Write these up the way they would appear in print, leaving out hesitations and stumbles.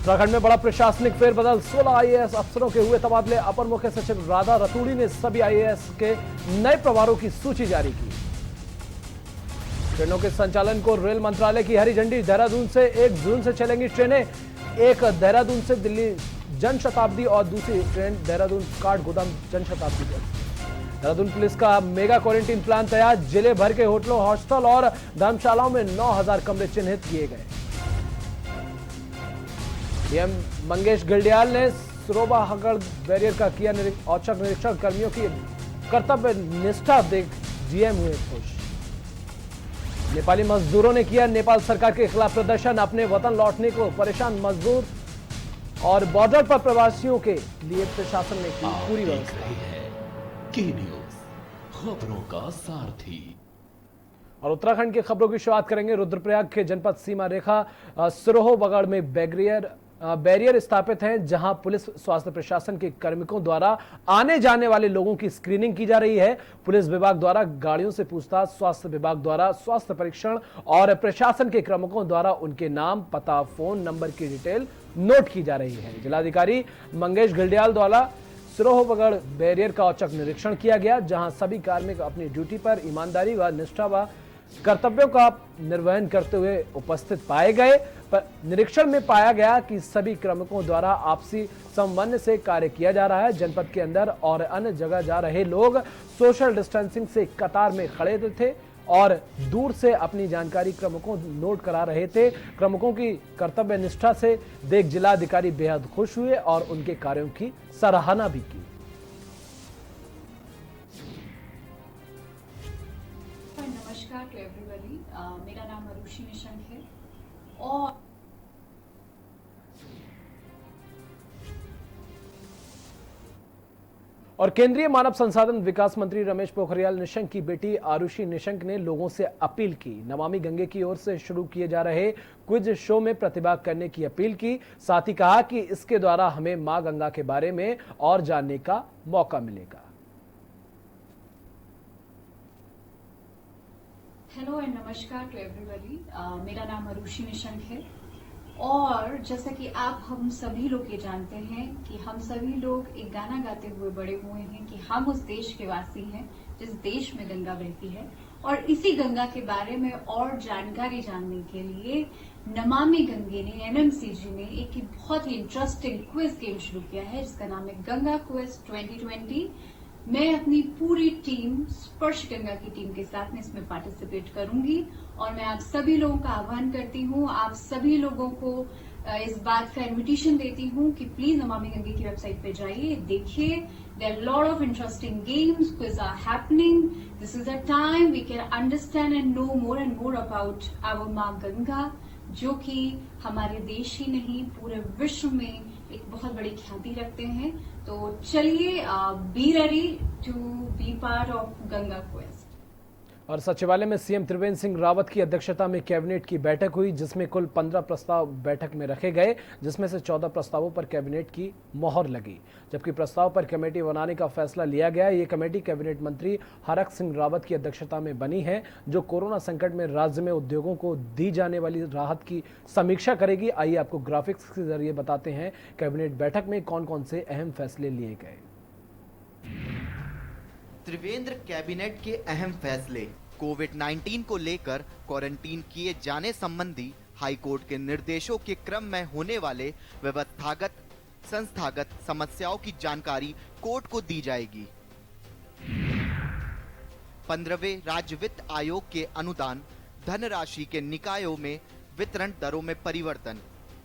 उत्तराखंड में बड़ा प्रशासनिक फेरबदल, 16 आईएएस अफसरों के हुए तबादले। अपर मुख्य सचिव राधा रतूड़ी ने सभी आईएएस के नए प्रभारों की सूची जारी की। ट्रेनों के संचालन को रेल मंत्रालय की हरी झंडी। देहरादून से 1 जून से चलेंगी ट्रेनें। एक देहरादून से दिल्ली जनशताब्दी और दूसरी ट्रेन देहरादून काठगोदाम जनशताब्दी। देहरादून पुलिस का मेगा क्वारंटीन प्लान तैयार। जिले भर के होटलों, हॉस्टल और धर्मशालाओं में 9000 कमरे चिन्हित किए गए। सीएम मंगेश घिल्डियाल ने सरोबागढ़ बैरियर का किया औचक निरीक्षण। कर्मियों की कर्तव्य निष्ठा देख जीएम हुए खुश। नेपाली मजदूरों ने किया नेपाल सरकार के खिलाफ प्रदर्शन। अपने वतन लौटने को परेशान मजदूर और बॉर्डर पर प्रवासियों के लिए प्रशासन ने की पूरी व्यवस्था। की न्यूज़, खबरों का सारथी। और उत्तराखंड की खबरों की शुरुआत करेंगे। रुद्रप्रयाग के जनपद सीमा रेखा सरोबागढ़ में बैरियर स्थापित हैं, जहां पुलिस स्वास्थ्य प्रशासन के कार्मिकों द्वारा आने जाने वाले लोगों की स्क्रीनिंग की जा रही है। पुलिस विभाग द्वारा गाड़ियों से पूछताछ, स्वास्थ्य विभाग द्वारा स्वास्थ्य परीक्षण और प्रशासन के कार्मिकों द्वारा उनके नाम, पता, फोन नंबर की डिटेल नोट की जा रही है। जिलाधिकारी मंगेश घिल्डियाल द्वारा सरोबागढ़ बैरियर का औचक निरीक्षण किया गया, जहां सभी कार्मिक अपनी ड्यूटी पर ईमानदारी व निष्ठा व कर्तव्यों का निर्वहन करते हुए उपस्थित पाए गए। पर निरीक्षण में पाया गया कि सभी कार्मिकों द्वारा आपसी समन्वय से कार्य किया जा रहा है। जनपद के अंदर और अन्य जगह जा रहे लोग सोशल डिस्टेंसिंग से कतार में खड़े थे और दूर से अपनी जानकारी कार्मिकों नोट करा रहे थे। कार्मिकों की कर्तव्य निष्ठा से देख जिलाधिकारी बेहद खुश हुए और उनके कार्यों की सराहना भी की। नमस्कार टू एवरीबॉडी, मेरा नाम अरुषि निशंक है और केंद्रीय मानव संसाधन विकास मंत्री रमेश पोखरियाल निशंक की बेटी आरुषि निशंक ने लोगों से अपील की। नमामि गंगे की ओर से शुरू किए जा रहे क्विज शो में प्रतिभाग करने की अपील की। साथ ही कहा कि इसके द्वारा हमें मां गंगा के बारे में और जानने का मौका मिलेगा। हेलो एंड नमस्कार टू एवरीबॉडी, मेरा नाम अरुषि निशंक है और जैसा कि आप हम सभी लोग ये जानते हैं कि हम सभी लोग एक गाना गाते हुए बड़े हुए हैं कि हम उस देश के वासी हैं जिस देश में गंगा बहती है। और इसी गंगा के बारे में और जानकारी जानने के लिए नमामि गंगे ने, एनएमसीजी ने एक बहुत ही इंटरेस्टिंग क्विज गेम शुरू किया है जिसका नाम है गंगा क्विज 2020। मैं अपनी पूरी टीम, स्पर्श गंगा की टीम के साथ में इसमें पार्टिसिपेट करूंगी और मैं आप सभी लोगों का आह्वान करती हूं, आप सभी लोगों को इस बात का इन्विटेशन देती हूं कि प्लीज नमामि गंगे की वेबसाइट पे जाइए, देखिए। There are lot of interesting games, quiz are happening. This is a time we can understand and know more and more about our मां गंगा, जो कि हमारे देश ही नहीं पूरे विश्व में एक बहुत बड़ी ख्याति रखते हैं। तो चलिए, be ready to be part of Ganga quest. और सचिवालय में सीएम त्रिवेंद्र सिंह रावत की अध्यक्षता में कैबिनेट की बैठक हुई, जिसमें कुल 15 प्रस्ताव बैठक में रखे गए, जिसमें से 14 प्रस्तावों पर कैबिनेट की मोहर लगी, जबकि प्रस्ताव पर कमेटी बनाने का फैसला लिया गया। ये कमेटी कैबिनेट मंत्री हरक सिंह रावत की अध्यक्षता में बनी है, जो कोरोना संकट में राज्य में उद्योगों को दी जाने वाली राहत की समीक्षा करेगी। आइए आपको ग्राफिक्स के जरिए बताते हैं कैबिनेट बैठक में कौन कौन से अहम फैसले लिए गए। त्रिवेंद्र कैबिनेट के अहम फैसले। कोविड-19 को लेकर क्वारंटीन किए जाने संबंधी हाईकोर्ट के निर्देशों के क्रम में होने वाले व्यवस्थागत संस्थागत समस्याओं की जानकारी कोर्ट को दी जाएगी। 15वें राज्य वित्त आयोग के अनुदान धनराशि के निकायों में वितरण दरों में परिवर्तन।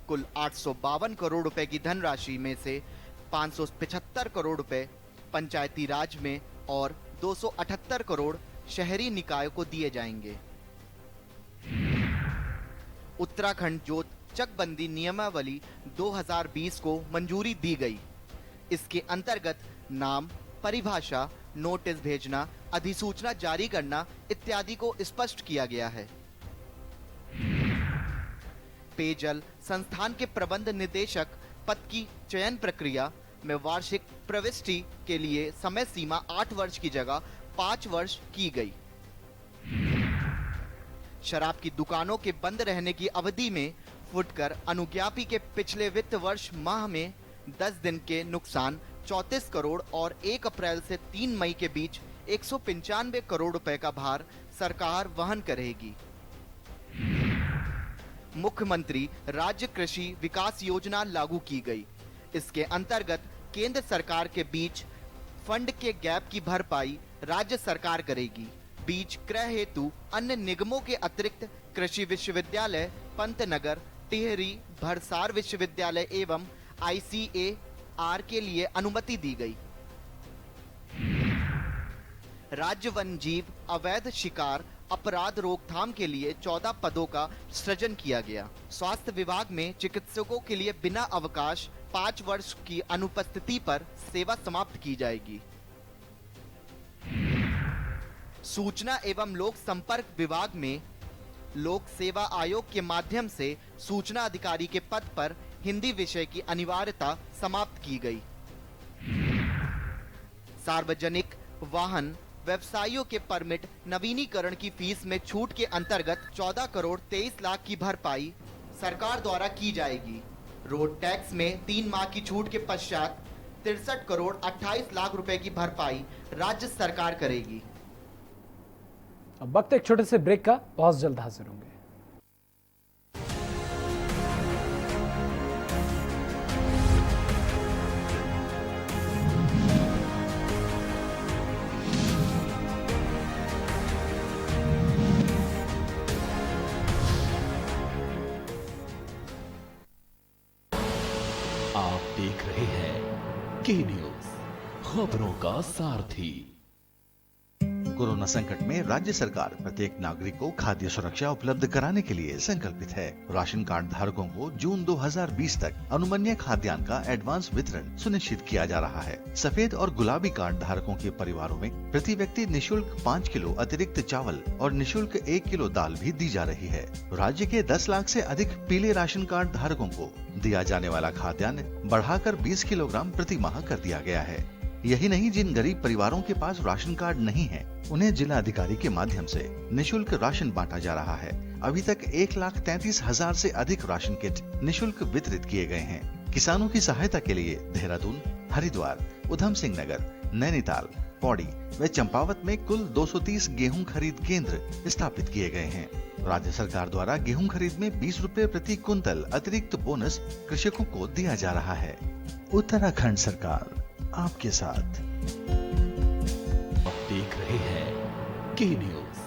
कुल 852 करोड़ रुपए की धनराशि में से 575 करोड़ रुपए पंचायती राज में और 278 करोड़ शहरी निकायों को दिए जाएंगे। उत्तराखंड जोत चकबंदी नियमावली 2020 को मंजूरी दी गई। इसके अंतर्गत नाम, परिभाषा, नोटिस भेजना, अधिसूचना जारी करना इत्यादि को स्पष्ट किया गया है। पेयजल संस्थान के प्रबंध निदेशक पद की चयन प्रक्रिया में वार्षिक प्रविष्टि के लिए समय सीमा 8 वर्ष की जगह 5 वर्ष की गई। शराब की दुकानों के बंद रहने की अवधि में फुटकर अनुज्ञापी के पिछले वित्त वर्ष माह में 10 दिन के नुकसान 34 करोड़ और 1 अप्रैल से 3 मई के बीच 195 करोड़ रुपए का भार सरकार वहन करेगी। मुख्यमंत्री राज्य कृषि विकास योजना लागू की गई। इसके अंतर्गत केंद्र सरकार के बीच फंड के गैप की भरपाई राज्य सरकार करेगी। बीज क्रय हेतु अन्य निगमों के अतिरिक्त कृषि विश्वविद्यालय पंतनगर, टिहरी, भरसार विश्वविद्यालय एवं ICAR के लिए अनुमति दी गई। राज्य वन जीव अवैध शिकार अपराध रोकथाम के लिए 14 पदों का सृजन किया गया। स्वास्थ्य विभाग में चिकित्सकों के लिए बिना अवकाश 5 वर्ष की अनुपस्थिति पर सेवा समाप्त की जाएगी। सूचना एवं लोक संपर्क विभाग में लोक सेवा आयोग के माध्यम से सूचना अधिकारी के पद पर हिंदी विषय की अनिवार्यता समाप्त की गई। सार्वजनिक वाहन व्यवसायियों के परमिट नवीनीकरण की फीस में छूट के अंतर्गत 14 करोड़ 23 लाख की भरपाई सरकार द्वारा की जाएगी। रोड टैक्स में 3 माह की छूट के पश्चात 63 करोड़ 28 लाख रुपए की भरपाई राज्य सरकार करेगी। अब वक्त एक छोटे से ब्रेक का, बहुत जल्द हाजिर होंगे। आप देख रहे हैं के न्यूज, खबरों का सारथी। कोरोना संकट में राज्य सरकार प्रत्येक नागरिक को खाद्य सुरक्षा उपलब्ध कराने के लिए संकल्पित है। राशन कार्ड धारकों को जून 2020 तक अनुमन्य खाद्यान्न का एडवांस वितरण सुनिश्चित किया जा रहा है। सफेद और गुलाबी कार्ड धारकों के परिवारों में प्रति व्यक्ति निःशुल्क 5 किलो अतिरिक्त चावल और निःशुल्क 1 किलो दाल भी दी जा रही है। राज्य के 10 लाख से अधिक पीले राशन कार्ड धारकों को दिया जाने वाला खाद्यान्न बढ़ाकर 20 किलोग्राम प्रति माह कर दिया गया है। यही नहीं, जिन गरीब परिवारों के पास राशन कार्ड नहीं है, उन्हें जिला अधिकारी के माध्यम से निःशुल्क राशन बांटा जा रहा है। अभी तक 1,33,000 से अधिक राशन किट निःशुल्क वितरित किए गए हैं। किसानों की सहायता के लिए देहरादून, हरिद्वार, उधम सिंह नगर, नैनीताल, पौड़ी व चंपावत में कुल 230 गेहूं खरीद केंद्र स्थापित किए गए हैं। राज्य सरकार द्वारा गेहूं खरीद में 20 रुपए प्रति कुंतल अतिरिक्त बोनस कृषकों को दिया जा रहा है। उत्तराखंड सरकार आपके साथ। आप देख रहे हैं के न्यूज,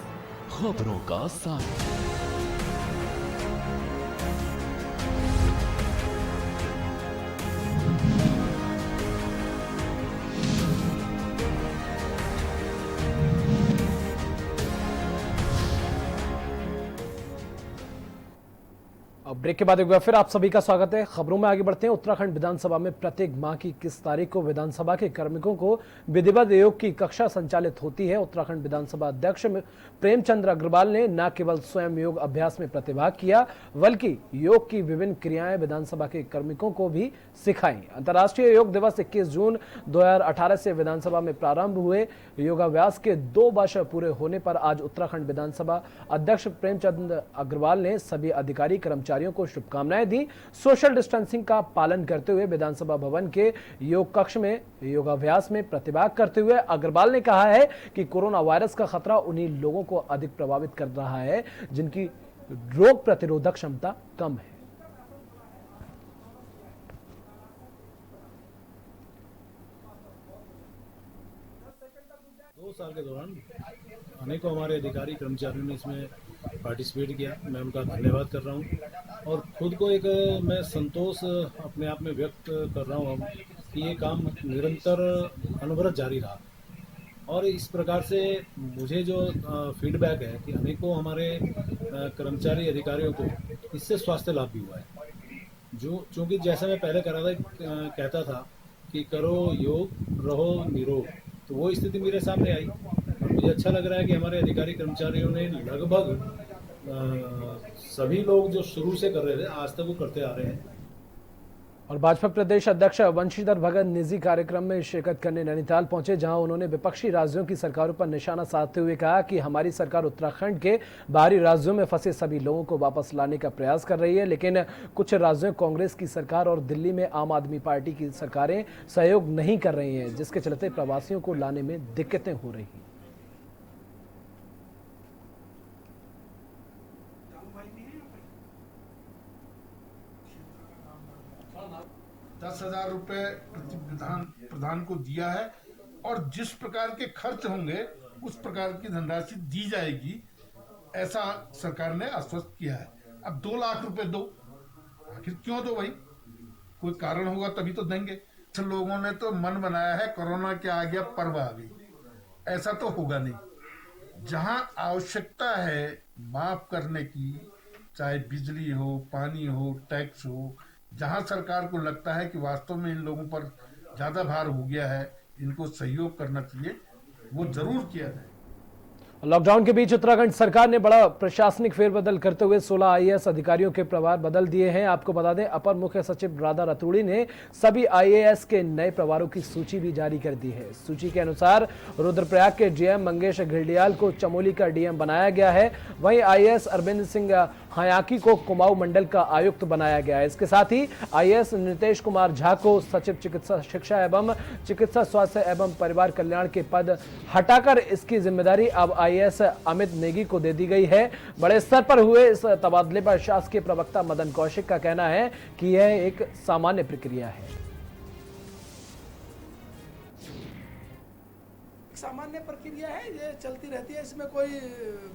खबरों का सारथी। अब ब्रेक के बाद एक बार फिर आप सभी का स्वागत है। खबरों में आगे बढ़ते हैं। उत्तराखंड विधानसभा में प्रत्येक माह की किस तारीख को विधानसभा के कार्मिकों को विधिवत योग की कक्षा संचालित होती है। उत्तराखंड विधानसभा अध्यक्ष प्रेमचंद अग्रवाल ने न केवल स्वयं योग अभ्यास में प्रतिभाग किया, बल्कि योग की विभिन्न क्रियाएं विधानसभा के कार्मिकों को भी सिखाई। अंतर्राष्ट्रीय योग दिवस 21 जून 2018 से विधानसभा में प्रारंभ हुए योगाभ्यास के 2 वर्ष पूरे होने पर आज उत्तराखंड विधानसभा अध्यक्ष प्रेमचंद अग्रवाल ने सभी अधिकारी कर्मचारियों को शुभकामनाएं दी। सोशल डिस्टेंसिंग का पालन करते हुए विधानसभा भवन के योग कक्ष में योगाभ्यास में प्रतिभाग करते हुए अग्रवाल ने कहा है कि कोरोना वायरस का खतरा उन्हीं लोगों को अधिक प्रभावित कर रहा है जिनकी रोग प्रतिरोधक क्षमता कम है। 2 साल के दौरान अनेकों हमारे अधिकारी कर्मचारियों ने इसमें पार्टिसिपेट किया। मैं उनका धन्यवाद कर रहा हूं और खुद को एक मैं संतोष अपने आप में व्यक्त कर रहा हूं कि ये काम निरंतर अनवरत जारी रहा और इस प्रकार से मुझे जो फीडबैक है कि अनेकों हमारे कर्मचारी अधिकारियों को इससे स्वास्थ्य लाभ भी हुआ है। जो चूँकि जैसा मैं पहले कहता था कि करो योग रहो निरोग, तो वो स्थिति मेरे सामने आई और मुझे अच्छा लग रहा है कि हमारे अधिकारी कर्मचारियों ने लगभग सभी लोग जो शुरू से कर रहे थे आज तक वो करते आ रहे हैं। और भाजपा प्रदेश अध्यक्ष वंशीधर भगत निजी कार्यक्रम में शिरकत करने नैनीताल पहुंचे, जहां उन्होंने विपक्षी राज्यों की सरकारों पर निशाना साधते हुए कहा कि हमारी सरकार उत्तराखंड के बाहरी राज्यों में फंसे सभी लोगों को वापस लाने का प्रयास कर रही है, लेकिन कुछ राज्यों कांग्रेस की सरकार और दिल्ली में आम आदमी पार्टी की सरकारें सहयोग नहीं कर रही हैं, जिसके चलते प्रवासियों को लाने में दिक्कतें हो रही हैं। 10,000 रुपए प्रधान को दिया है और जिस प्रकार के खर्च होंगे उस प्रकार की धनराशि दी जाएगी, ऐसा सरकार ने आश्वस्त किया है। अब 2 लाख रुपए दो, आखिर क्यों दो भाई? कोई कारण होगा तभी तो देंगे। लोगों ने तो मन बनाया है कोरोना क्या आ गया, पर्व आ गई, ऐसा तो होगा नहीं। जहां आवश्यकता है माफ करने की, चाहे बिजली हो, पानी हो, टैक्स हो, जहां सरकार को लगता है कि वास्तव में इन लोगों पर ज्यादा भार हो गया है, इनको सहयोग करना चाहिए, वो जरूर किया जाए। लॉकडाउन के बीच उत्तराखंड सरकार ने बड़ा प्रशासनिक फेरबदल करते हुए 16 आईएएस अधिकारियों के प्रभार बदल दिए हैं। आपको बता दें, अपर मुख्य सचिव राधा रतूड़ी ने सभी आईएएस के नए प्रभारों की सूची भी जारी कर दी है। सूची के अनुसार रुद्रप्रयाग के डीएम मंगेश घिल्डियाल को चमोली का डीएम बनाया गया है। वहीं आईएएस अरविंद सिंह हयाकी को कुमाऊं मंडल का आयुक्त बनाया गया है। इसके साथ ही आईएएस नीतेश कुमार झा को सचिव चिकित्सा शिक्षा एवं चिकित्सा स्वास्थ्य एवं परिवार कल्याण के पद हटाकर इसकी जिम्मेदारी अब आईएएस अमित नेगी को दे दी गई है। बड़े स्तर पर हुए इस तबादले पर शासकीय प्रवक्ता मदन कौशिक का कहना है कि यह एक सामान्य प्रक्रिया है। सामान्य प्रक्रिया है, ये चलती रहती है, इसमें कोई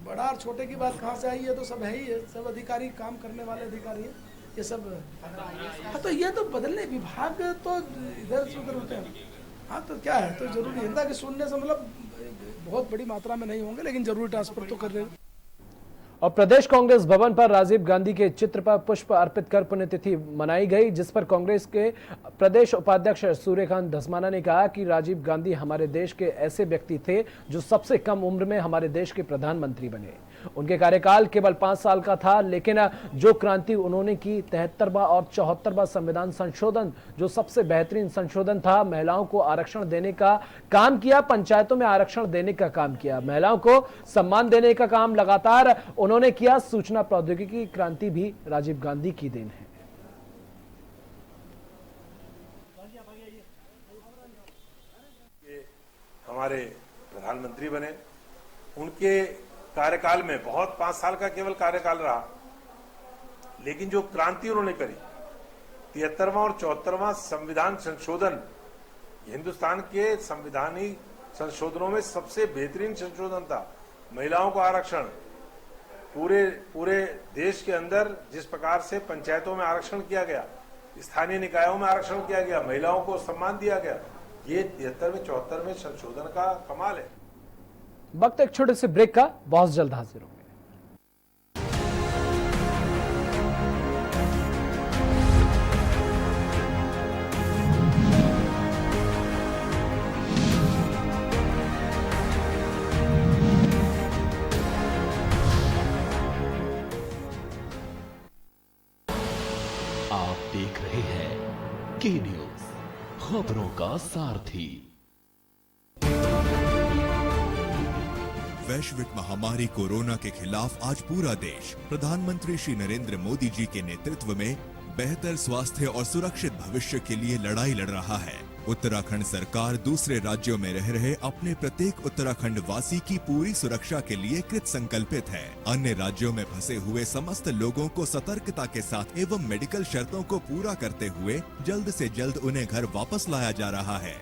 बड़ा और छोटे की बात कहाँ से आई है, तो सब है ही है, सब अधिकारी काम करने वाले अधिकारी है, ये सब। हाँ, तो ये तो बदलने विभाग तो इधर से उधर होते हैं। हाँ, तो क्या है, तो जरूरी है कि शून्य से मतलब बहुत बड़ी मात्रा में नहीं होंगे, लेकिन जरूरी ट्रांसफर तो कर रहे हैं। और प्रदेश कांग्रेस भवन पर राजीव गांधी के चित्र पर पुष्प अर्पित कर पुण्यतिथि मनाई गई, जिस पर कांग्रेस के प्रदेश उपाध्यक्ष सूर्यकांत धस्माना ने कहा कि राजीव गांधी हमारे देश के ऐसे व्यक्ति थे जो सबसे कम उम्र में हमारे देश के प्रधानमंत्री बने। उनके कार्यकाल केवल 5 साल का था, लेकिन जो क्रांति उन्होंने की, 73वां और 74वां संविधान संशोधन जो सबसे बेहतरीन संशोधन था, महिलाओं को आरक्षण देने का काम किया, पंचायतों में आरक्षण देने का काम किया, महिलाओं को सम्मान देने का काम लगातार उन्होंने किया। सूचना प्रौद्योगिकी क्रांति भी राजीव गांधी की देन है। हमारे प्रधानमंत्री बने, उनके कार्यकाल में बहुत 5 साल का केवल कार्यकाल रहा, लेकिन जो क्रांति उन्होंने करी, 73वां और 74वां संविधान संशोधन हिंदुस्तान के संविधानिक संशोधनों में सबसे बेहतरीन संशोधन था। महिलाओं को आरक्षण, पूरे देश के अंदर जिस प्रकार से पंचायतों में आरक्षण किया गया, स्थानीय निकायों में आरक्षण किया गया, महिलाओं को सम्मान दिया गया, ये 73वें 74वें संशोधन का कमाल है। वक्त एक छोटे से ब्रेक का, बहुत जल्द हाजिर होंगे। आप देख रहे हैं के न्यूज, खबरों का सारथी। वैश्विक महामारी कोरोना के खिलाफ आज पूरा देश प्रधानमंत्री श्री नरेंद्र मोदी जी के नेतृत्व में बेहतर स्वास्थ्य और सुरक्षित भविष्य के लिए लड़ाई लड़ रहा है। उत्तराखंड सरकार दूसरे राज्यों में रह रहे अपने प्रत्येक उत्तराखंड वासी की पूरी सुरक्षा के लिए कृत संकल्पित है। अन्य राज्यों में फंसे हुए समस्त लोगों को सतर्कता के साथ एवं मेडिकल शर्तों को पूरा करते हुए जल्द से जल्द उन्हें घर वापस लाया जा रहा है।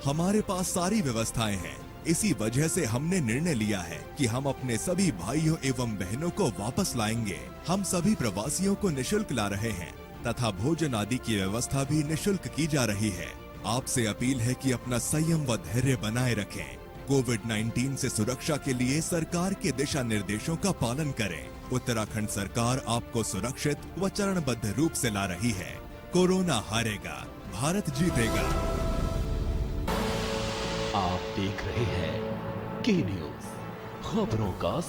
हमारे पास सारी व्यवस्थाएं हैं, इसी वजह से हमने निर्णय लिया है कि हम अपने सभी भाइयों एवं बहनों को वापस लाएंगे। हम सभी प्रवासियों को निशुल्क ला रहे हैं तथा भोजन आदि की व्यवस्था भी निशुल्क की जा रही है। आपसे अपील है कि अपना संयम व धैर्य बनाए रखें। कोविड-19 से सुरक्षा के लिए सरकार के दिशा निर्देशों का पालन करें। उत्तराखंड सरकार आपको सुरक्षित व चरणबद्ध रूप से ला रही है। कोरोना हारेगा, भारत जीतेगा। आप देख रहे हैं के न्यूज, खबरों का।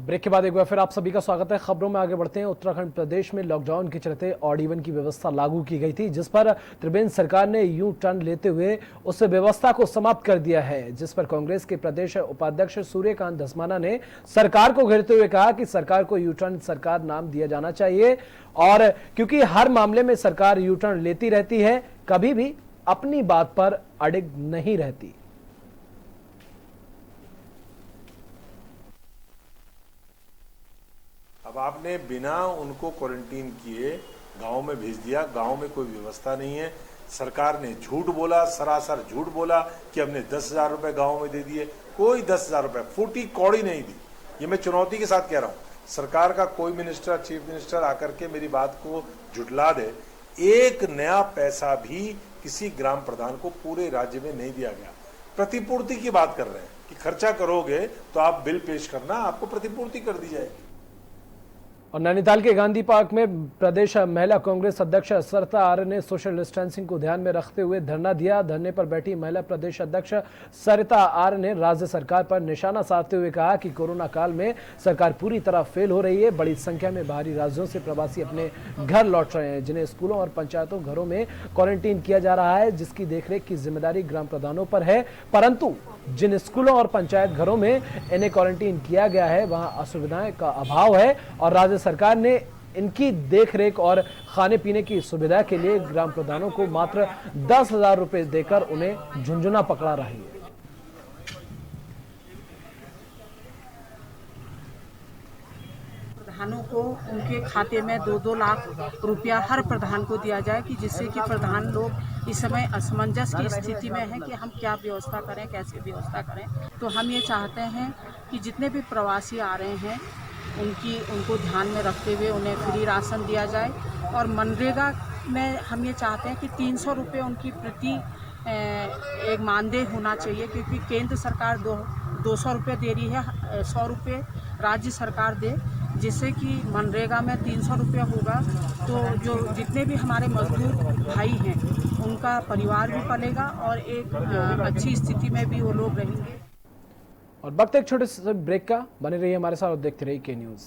ब्रेक के बाद एक बार फिर आप सभी का स्वागत है। खबरों में आगे बढ़ते हैं। उत्तराखंड प्रदेश में लॉकडाउन के चलते ऑड इवन की व्यवस्था लागू की गई थी, जिस पर त्रिवेंद्र सरकार ने यू टर्न लेते हुए उस व्यवस्था को समाप्त कर दिया है, जिस पर कांग्रेस के प्रदेश उपाध्यक्ष सूर्यकांत धस्माना ने सरकार को घेरते हुए कहा कि सरकार को यू टर्न सरकार नाम दिया जाना चाहिए, और क्योंकि हर मामले में सरकार यू टर्न लेती रहती है, कभी भी अपनी बात पर अडिग नहीं रहती। अब आपने बिना उनको क्वारंटीन किए गांव में भेज दिया। गांव में कोई व्यवस्था नहीं है। सरकार ने झूठ बोला, सरासर झूठ बोला कि हमने 10,000 रुपए गांव में दे दिए। कोई 10,000 रुपए फूटी कौड़ी नहीं दी। ये मैं चुनौती के साथ कह रहा हूं। सरकार का कोई मिनिस्टर, चीफ मिनिस्टर आकर के मेरी बात को झुठला दे, एक नया पैसा भी किसी ग्राम प्रधान को पूरे राज्य में नहीं दिया गया। प्रतिपूर्ति की बात कर रहे हैं कि खर्चा करोगे तो आप बिल पेश करना, आपको प्रतिपूर्ति कर दी जाएगी। और नैनीताल के गांधी पार्क में प्रदेश महिला कांग्रेस अध्यक्ष सरिता आर्य ने सोशल डिस्टेंसिंग को ध्यान में रखते हुए धरना दिया। धरने पर बैठी महिला प्रदेश अध्यक्ष सरिता आर्य ने राज्य सरकार पर निशाना साधते हुए कहा कि कोरोना काल में सरकार पूरी तरह फेल हो रही है। बड़ी संख्या में बाहरी राज्यों से प्रवासी अपने घर लौट रहे हैं, जिन्हें स्कूलों और पंचायतों घरों में क्वारंटीन किया जा रहा है, जिसकी देखरेख की जिम्मेदारी ग्राम प्रधानों पर है। परंतु जिन स्कूलों और पंचायत घरों में इन्हें क्वारंटीन किया गया है, वहां असुविधाएं का अभाव है, और राज्य सरकार ने इनकी देखरेख और खाने पीने की सुविधा के लिए ग्राम प्रधानों को मात्र 10,000 रुपए देकर उन्हें झुंझुना पकड़ा रही है। प्रधानों को उनके खाते में 2-2 लाख रुपया हर प्रधान को दिया जाए, कि जिससे कि प्रधान लोग इस समय असमंजस की स्थिति में हैं कि हम क्या व्यवस्था करें, कैसे व्यवस्था करें। तो हम ये चाहते हैं कि जितने भी प्रवासी आ रहे हैं उनको ध्यान में रखते हुए उन्हें फ्री राशन दिया जाए। और मनरेगा में हम ये चाहते हैं कि 300 रुपये उनकी प्रति एक मानदेय होना चाहिए, क्योंकि केंद्र सरकार 200 रुपये दे रही है, 100 रुपये राज्य सरकार दे, जिससे कि मनरेगा में 300 रुपये होगा तो जो जितने भी हमारे मजदूर भाई हैं उनका परिवार भी पलेगा और एक अच्छी स्थिति में भी वो लोग रहेंगे। और वक्त एक छोटे से ब्रेक का, बने रहिए हमारे साथ और देखते रहिए के न्यूज़।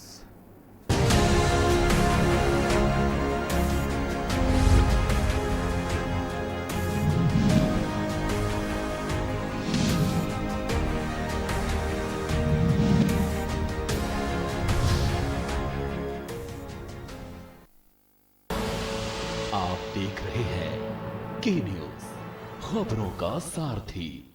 आप देख रहे हैं के न्यूज़, खबरों का सारथी।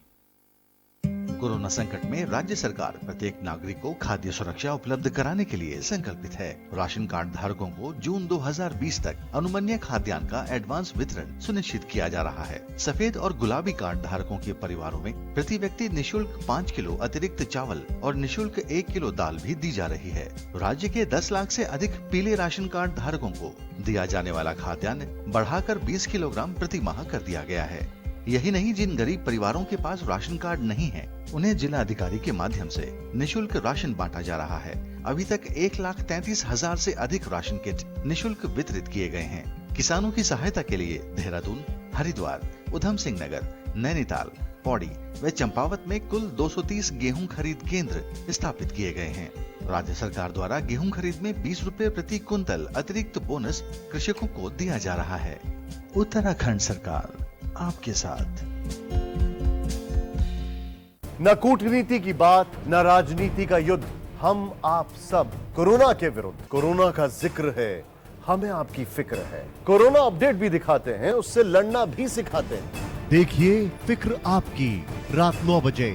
कोरोना संकट में राज्य सरकार प्रत्येक नागरिक को खाद्य सुरक्षा उपलब्ध कराने के लिए संकल्पित है। राशन कार्ड धारकों को जून 2020 तक अनुमन्य खाद्यान्न का एडवांस वितरण सुनिश्चित किया जा रहा है। सफेद और गुलाबी कार्ड धारकों के परिवारों में प्रति व्यक्ति निःशुल्क 5 किलो अतिरिक्त चावल और निःशुल्क 1 किलो दाल भी दी जा रही है। राज्य के 10 लाख से अधिक पीले राशन कार्ड धारकों को दिया जाने वाला खाद्यान्न बढ़ाकर 20 किलोग्राम प्रति माह कर दिया गया है। यही नहीं, जिन गरीब परिवारों के पास राशन कार्ड नहीं है, उन्हें जिला अधिकारी के माध्यम से निःशुल्क राशन बांटा जा रहा है। अभी तक 1,33,000 से अधिक राशन किट निःशुल्क वितरित किए गए हैं। किसानों की सहायता के लिए देहरादून, हरिद्वार, उधम सिंह नगर, नैनीताल, पौड़ी व चंपावत में कुल 230 गेहूं खरीद केंद्र स्थापित किए गए हैं। राज्य सरकार द्वारा गेहूं खरीद में 20 रुपए प्रति कुंतल अतिरिक्त बोनस कृषकों को दिया जा रहा है। उत्तराखंड सरकार आपके साथ। न कूटनीति की बात, न राजनीति का युद्ध, हम आप सब कोरोना के विरुद्ध। कोरोना का जिक्र है, हमें आपकी फिक्र है। कोरोना अपडेट भी दिखाते हैं, उससे लड़ना भी सिखाते हैं। देखिए फिक्र आपकी, रात 9 बजे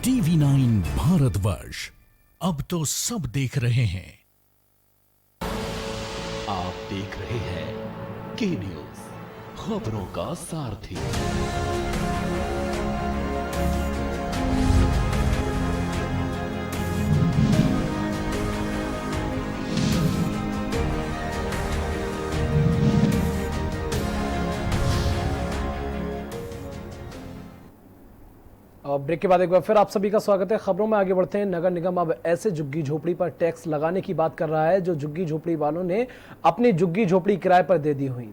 TV9 भारतवर्ष, अब तो सब देख रहे हैं। आप देख रहे हैं के न्यूज़, खबरों का सारथी। ब्रेक के बाद एक बार फिर आप सभी का स्वागत है। खबरों में आगे बढ़ते हैं। नगर निगम अब ऐसे झुग्गी झोपड़ी पर टैक्स लगाने की बात कर रहा है जो झुग्गी झोपड़ी वालों ने अपनी झुग्गी झोपड़ी किराए पर दे दी हुई।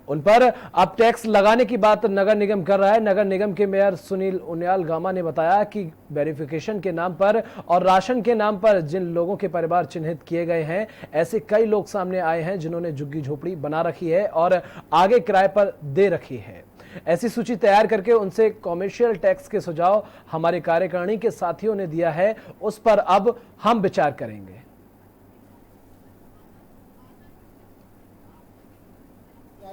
उन पर अब टैक्स लगाने की बात नगर निगम कर रहा है। नगर निगम के मेयर सुनील उनियाल गामा ने बताया कि वेरिफिकेशन के नाम पर और राशन के नाम पर जिन लोगों के परिवार चिन्हित किए गए हैं, ऐसे कई लोग सामने आए हैं जिन्होंने झुग्गी झोपड़ी बना रखी है और आगे किराए पर दे रखी है। ऐसी सूची तैयार करके उनसे कॉमर्शियल टैक्स के सुझाव हमारे कार्यकारिणी के साथियों ने दिया है, उस पर अब हम विचार करेंगे।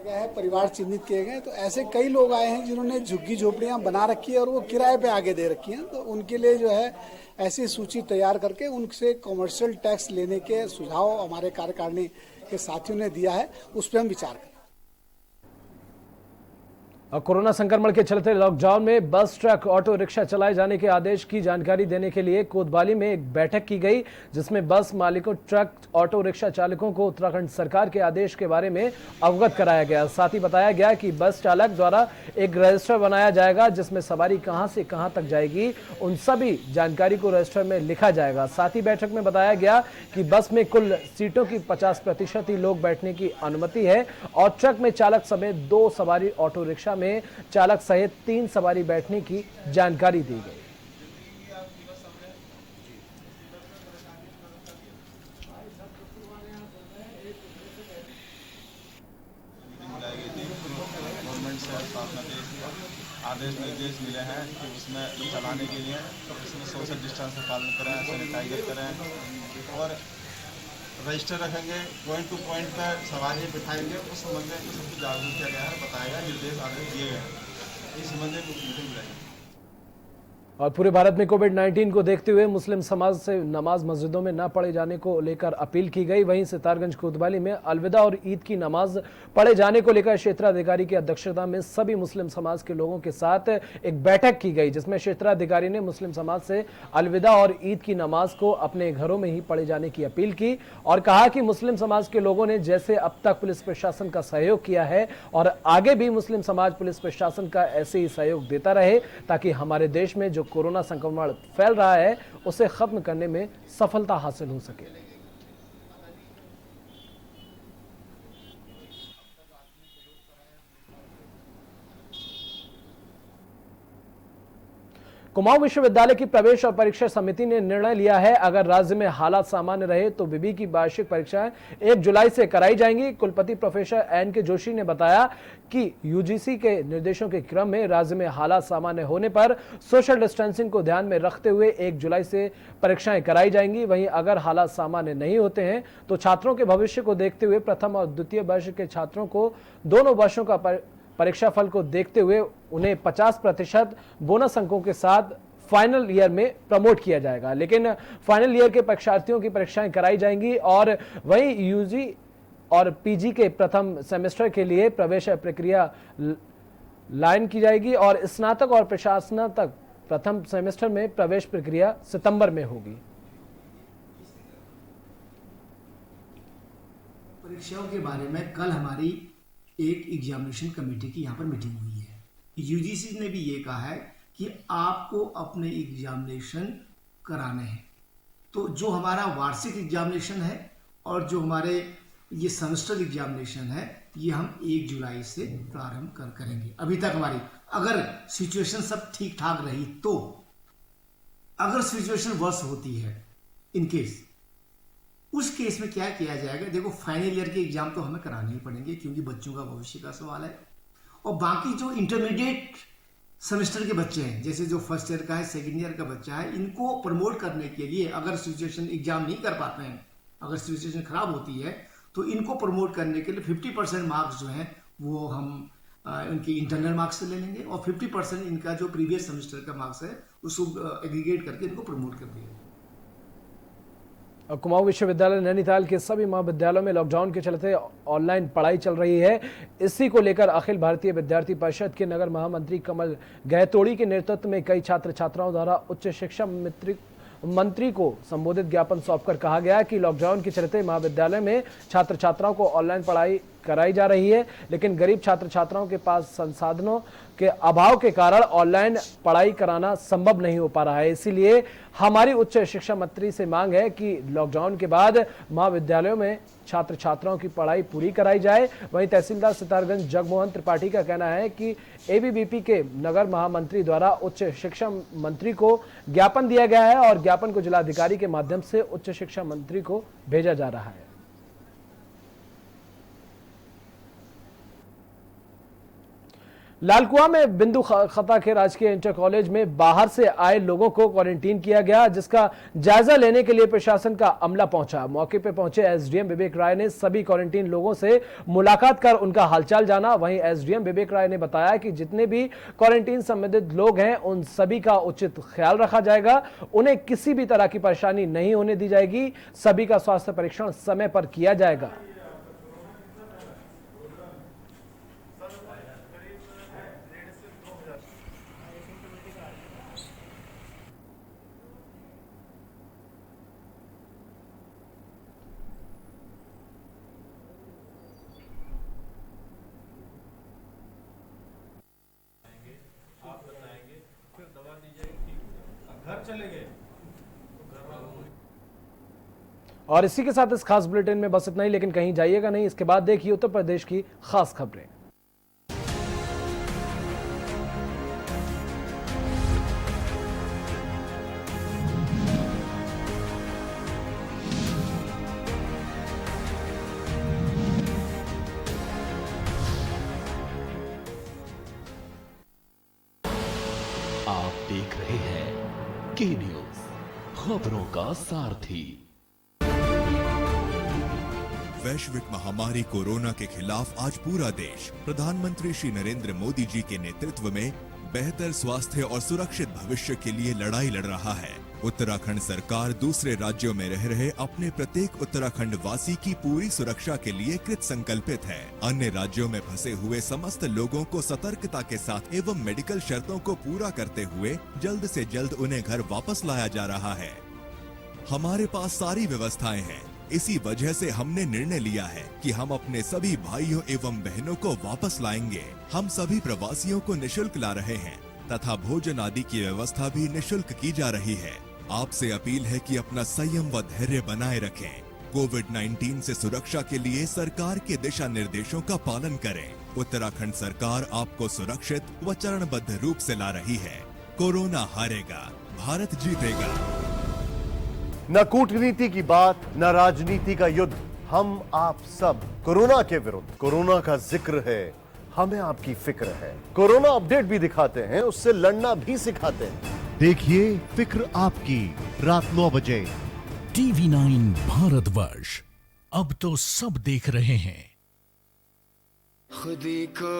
गया है, परिवार चिन्हित किए गए, तो ऐसे कई लोग आए हैं जिन्होंने झुग्गी झोपड़ियां बना रखी है और वो किराए पे आगे दे रखी हैं। तो उनके लिए जो है ऐसी सूची तैयार करके उनसे कमर्शियल टैक्स लेने के सुझाव हमारे कार्यकारिणी के साथियों ने दिया है, उस पर हम विचार करें। कोरोना संक्रमण के चलते लॉकडाउन में बस, ट्रक, ऑटो रिक्शा चलाए जाने के आदेश की जानकारी देने के लिए कोतवाली में एक बैठक की गई, जिसमें बस मालिकों, ट्रक, ऑटो रिक्शा चालकों को उत्तराखंड सरकार के आदेश के बारे में अवगत कराया गया। साथ ही बताया गया कि बस चालक द्वारा एक रजिस्टर बनाया जाएगा जिसमें सवारी कहां से कहां तक जाएगी, उन सभी जानकारी को रजिस्टर में लिखा जाएगा। साथ ही बैठक में बताया गया कि बस में कुल सीटों की 50% ही लोग बैठने की अनुमति है और ट्रक में चालक समेत 2 सवारी, ऑटो रिक्शा में चालक सहित 3 सवारी बैठने की जानकारी दी गई। गवर्नमेंट से आदेश निर्देश मिले हैं कि उसमें चलाने के लिए इसमें सोशल डिस्टेंस का पालन करें, सैनिटाइजर करें और रजिस्टर रखेंगे। पॉइंट टू पॉइंट पर सवारी बिठाएंगे, उस संबंध में सबको जागरूक किया गया है, बताया गया, निर्देश आदेश दिए गए हैं। इस संबंध में मीटिंग बुलाई। और पूरे भारत में कोविड-19 को देखते हुए मुस्लिम समाज से नमाज मस्जिदों में न पढ़े जाने को लेकर अपील की गई। वहीं सितारगंज कोतवाली में अलविदा और ईद की नमाज पढ़े जाने को लेकर क्षेत्राधिकारी की अध्यक्षता में सभी मुस्लिम समाज के लोगों के साथ एक बैठक की गई, जिसमें क्षेत्राधिकारी ने मुस्लिम समाज से अलविदा और ईद की नमाज को अपने घरों में ही पढ़े जाने की अपील की और कहा कि मुस्लिम समाज के लोगों ने जैसे अब तक पुलिस प्रशासन का सहयोग किया है और आगे भी मुस्लिम समाज पुलिस प्रशासन का ऐसे ही सहयोग देता रहे, ताकि हमारे देश में जो कोरोना संक्रमण फैल रहा है उसे खत्म करने में सफलता हासिल हो सके। कुमाऊं विश्वविद्यालय की प्रवेश और परीक्षा समिति ने निर्णय लिया है, अगर राज्य में हालात सामान्य रहे तो विवि की वार्षिक परीक्षाएं 1 जुलाई से कराई जाएंगी। कुलपति प्रोफेसर एन.के. जोशी ने बताया कि यूजीसी के निर्देशों के क्रम में राज्य में हालात सामान्य होने पर सोशल डिस्टेंसिंग को ध्यान में रखते हुए 1 जुलाई से परीक्षाएं कराई जाएंगी। वहीं अगर हालात सामान्य नहीं होते हैं तो छात्रों के भविष्य को देखते हुए प्रथम और द्वितीय वर्ष के छात्रों को दोनों वर्षों का परीक्षा फल को देखते हुए उन्हें 50% बोनस अंकों के साथ फाइनल ईयर में प्रमोट किया जाएगा। लेकिन फाइनल ईयर के परीक्षार्थियों की परीक्षाएं कराई जाएंगी और वहीं यूजी और पीजी के प्रथम सेमेस्टर के लिए प्रवेश प्रक्रिया लाइन की जाएगी और स्नातक और प्रशासनातक प्रथम सेमेस्टर में प्रवेश प्रक्रिया सितंबर में होगी। परीक्षाओं के बारे में कल हमारी एक एग्जामिनेशन कमेटी की यहाँ पर मीटिंग हुई है। यूजीसी ने भी ये कहा है कि आपको अपने एग्जामिनेशन कराने हैं। तो जो हमारा वार्षिक एग्जामिनेशन है और जो हमारे ये सेमेस्टर एग्जामिनेशन है, ये हम 1 जुलाई से प्रारंभ करेंगे। अभी तक हमारी अगर सिचुएशन सब ठीक ठाक रही तो, अगर सिचुएशन वर्स होती है इन केस, उस केस में क्या किया जाएगा। देखो, फाइनल ईयर के एग्जाम तो हमें कराने ही पड़ेंगे क्योंकि बच्चों का भविष्य का सवाल है। और बाकी जो इंटरमीडिएट सेमेस्टर के बच्चे हैं, जैसे जो फर्स्ट ईयर का है, सेकेंड ईयर का बच्चा है, इनको प्रमोट करने के लिए अगर सिचुएशन एग्जाम नहीं कर पाते हैं, अगर सिचुएशन खराब होती है तो इनको प्रमोट करने के लिए 50% मार्क्स जो हैं वो हम उनके इंटरनल मार्क्स से ले लेंगे और 50% इनका जो प्रीवियस सेमेस्टर का मार्क्स है उसको एग्रीगेट करके इनको प्रमोट कर दिया। कुमाऊं विश्वविद्यालय नैनीताल के सभी महाविद्यालयों में लॉकडाउन के चलते ऑनलाइन पढ़ाई चल रही है। इसी को लेकर अखिल भारतीय विद्यार्थी परिषद के नगर महामंत्री कमल गहतोड़ी के नेतृत्व में कई छात्र छात्राओं द्वारा उच्च शिक्षा मंत्री को संबोधित ज्ञापन सौंपकर कहा गया कि लॉकडाउन के चलते महाविद्यालय में छात्र छात्राओं को ऑनलाइन पढ़ाई कराई जा रही है, लेकिन गरीब छात्र छात्राओं के पास संसाधनों के अभाव के कारण ऑनलाइन पढ़ाई कराना संभव नहीं हो पा रहा है। इसीलिए हमारी उच्च शिक्षा मंत्री से मांग है कि लॉकडाउन के बाद महाविद्यालयों में छात्र छात्राओं की पढ़ाई पूरी कराई जाए। वहीं तहसीलदार सितारगंज जगमोहन त्रिपाठी का कहना है कि एबीवीपी के नगर महामंत्री द्वारा उच्च शिक्षा मंत्री को ज्ञापन दिया गया है और ज्ञापन को जिलाधिकारी के माध्यम से उच्च शिक्षा मंत्री को भेजा जा रहा है। लालकुआं में बिंदु खता के राजकीय इंटर कॉलेज में बाहर से आए लोगों को क्वारंटीन किया गया, जिसका जायजा लेने के लिए प्रशासन का अमला पहुंचा। मौके पर पहुंचे एसडीएम विवेक राय ने सभी क्वारंटीन लोगों से मुलाकात कर उनका हालचाल जाना। वहीं एसडीएम विवेक राय ने बताया कि जितने भी क्वारंटीन संबंधित लोग हैं उन सभी का उचित ख्याल रखा जाएगा, उन्हें किसी भी तरह की परेशानी नहीं होने दी जाएगी, सभी का स्वास्थ्य परीक्षण समय पर किया जाएगा। घर चले गए। और इसी के साथ इस खास बुलेटिन में बस इतना ही, लेकिन कहीं जाइएगा नहीं। इसके बाद देखिए उत्तर प्रदेश की खास खबरें। आप देख रहे हैं के न्यूज, खबरों का सारथी। वैश्विक महामारी कोरोना के खिलाफ आज पूरा देश प्रधानमंत्री श्री नरेंद्र मोदी जी के नेतृत्व में बेहतर स्वास्थ्य और सुरक्षित भविष्य के लिए लड़ाई लड़ रहा है। उत्तराखंड सरकार दूसरे राज्यों में रह रहे अपने प्रत्येक उत्तराखंड वासी की पूरी सुरक्षा के लिए कृत संकल्पित है। अन्य राज्यों में फंसे हुए समस्त लोगों को सतर्कता के साथ एवं मेडिकल शर्तों को पूरा करते हुए जल्द से जल्द उन्हें घर वापस लाया जा रहा है। हमारे पास सारी व्यवस्थाएं हैं। इसी वजह से हमने निर्णय लिया है कि हम अपने सभी भाइयों एवं बहनों को वापस लाएंगे। हम सभी प्रवासियों को निशुल्क ला रहे हैं तथा भोजन आदि की व्यवस्था भी निशुल्क की जा रही है। आपसे अपील है कि अपना संयम व धैर्य बनाए रखें। कोविड-19 से सुरक्षा के लिए सरकार के दिशा निर्देशों का पालन करें। उत्तराखंड सरकार आपको सुरक्षित व चरणबद्ध रूप से ला रही है। कोरोना हारेगा, भारत जीतेगा। न कूटनीति की बात, न राजनीति का युद्ध, हम आप सब कोरोना के विरुद्ध। कोरोना का जिक्र है, हमें आपकी फिक्र है। कोरोना अपडेट भी दिखाते हैं, उससे लड़ना भी सिखाते हैं। देखिए फिक्र आपकी, रात 9 बजे TV9 भारतवर्ष, अब तो सब देख रहे हैं। खुदी को